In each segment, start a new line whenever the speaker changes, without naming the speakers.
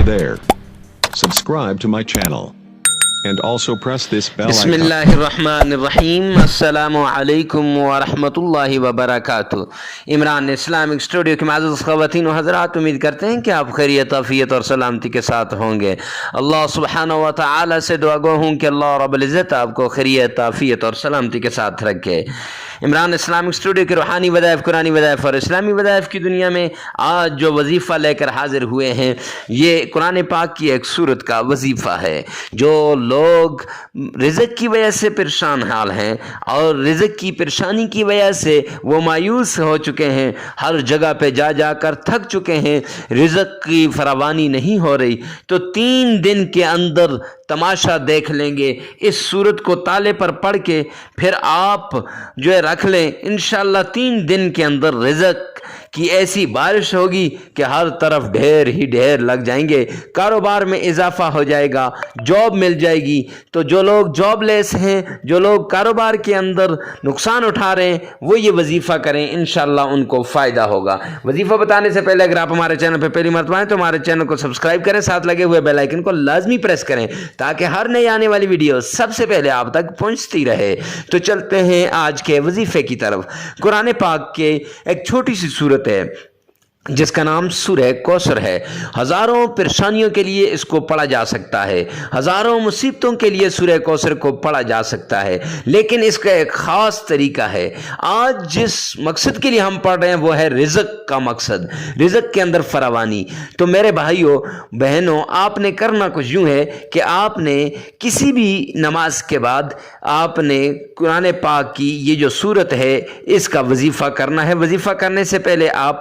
there. Subscribe to my channel. And also press this bell icon.
बिस्मिल्लाहिर्रहमानिर्रहीम। अस्सलामु अलैकुम वरहमतुल्लाहि वबरकातुहू। इमरान इस्लामिक स्टूडियो के माज़ूज़ ख़वातीन व हज़रात, उम्मीद करते हैं कि आप खैरियत, आफ़ियत और सलामती के साथ होंगे। अल्लाह सुब्हानहू व तआला से दुआ गो हूँ कि अल्लाह रब्बुल इज़्ज़त आपको खैरियत, आफ़ियत और सलामती के साथ रखे। इमरान इस्लामिक स्टूडियो के रूहानी वज़ाइफ, कुरानी वज़ाइफ और इस्लामी वज़ाइफ की दुनिया में आज जो वजीफ़ा लेकर हाजिर हुए हैं, ये कुरान पाक की एक सूरत का वजीफ़ा है। जो लोग रिज़्क़ की वजह से परेशान हाल हैं और रिज़्क़ की परेशानी की वजह से वो मायूस हो चुके हैं, हर जगह पे जा जाकर थक चुके हैं, रिज़्क़ की फरावानी नहीं हो रही, तो 3 दिन के अंदर तमाशा देख लेंगे। इस सूरत को ताले पर पढ़ के फिर आप जो है रख लें, इंशाअल्लाह 3 दिन के अंदर रिज़्क़ कि ऐसी बारिश होगी कि हर तरफ ढेर ही ढेर लग जाएंगे, कारोबार में इजाफा हो जाएगा, जॉब मिल जाएगी। तो जो लोग जॉबलेस हैं, जो लोग कारोबार के अंदर नुकसान उठा रहे हैं, वो ये वजीफ़ा करें, इंशाअल्लाह उनको फ़ायदा होगा। वजीफ़ा बताने से पहले अगर आप हमारे चैनल पर पहली मरतबा आएँ तो हमारे चैनल को सब्सक्राइब करें, साथ लगे हुए बेल आइकन को लाजमी प्रेस करें ताकि हर नई आने वाली वीडियो सबसे पहले आप तक पहुँचती रहे। तो चलते हैं आज के वजीफ़े की तरफ। कुरान पाक के एक छोटी सी सूरत है जिसका नाम सूरह कौसर है। हज़ारों परेशानियों के लिए इसको पढ़ा जा सकता है, हज़ारों मुसीबतों के लिए सूरह कौसर को पढ़ा जा सकता है, लेकिन इसका एक ख़ास तरीका है। आज जिस मकसद के लिए हम पढ़ रहे हैं वो है रिज़्क़ का मकसद, रिज़्क़ के अंदर फरावानी। तो मेरे भाइयों बहनों, आपने करना कुछ यूँ है कि आपने किसी भी नमाज के बाद आपने कुरान पाक की ये जो सूरत है इसका वजीफ़ा करना है। वजीफ़ा करने से पहले आप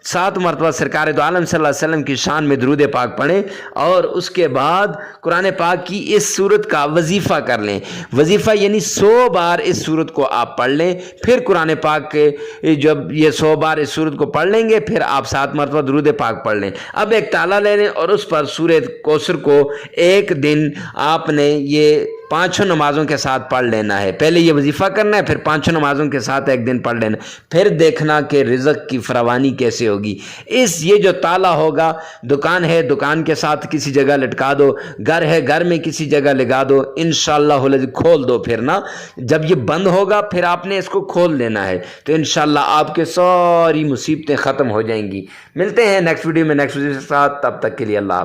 7 मरतबा सरकार दो आलम सल्लल्लाहु अलैहि वसल्लम की शान में दुरूद पाक पढ़ें और उसके बाद कुरान पाक की इस सूरत का वजीफ़ा कर लें। वजीफ़ा यानी 100 बार इस सूरत को आप पढ़ लें। फिर कुरान पाक के जब ये 100 बार इस सूरत को पढ़ लेंगे, फिर आप 7 मरतबा दुरूद पाक पढ़ लें। अब एक ताला ले लें और उस पर सूरह कौसर को एक दिन आपने ये 5 नमाज़ों के साथ पढ़ लेना है। पहले ये वजीफ़ा करना है, फिर 5 नमाज़ों के साथ एक दिन पढ़ लेना, फिर देखना कि रिज़्क़ की फरावानी कैसे होगी। ये जो ताला होगा, दुकान है दुकान के साथ किसी जगह लटका दो, घर है घर में किसी जगह लगा दो, इंशाअल्लाह खोल दो। फिर ना जब ये बंद होगा फिर आपने इसको खोल देना है, तो इंशाअल्लाह आपके सारी मुसीबतें ख़त्म हो जाएंगी। मिलते हैं नेक्स्ट वीडियो में नेक्स्ट वीडियो के साथ, तब तक के लिए अल्लाह।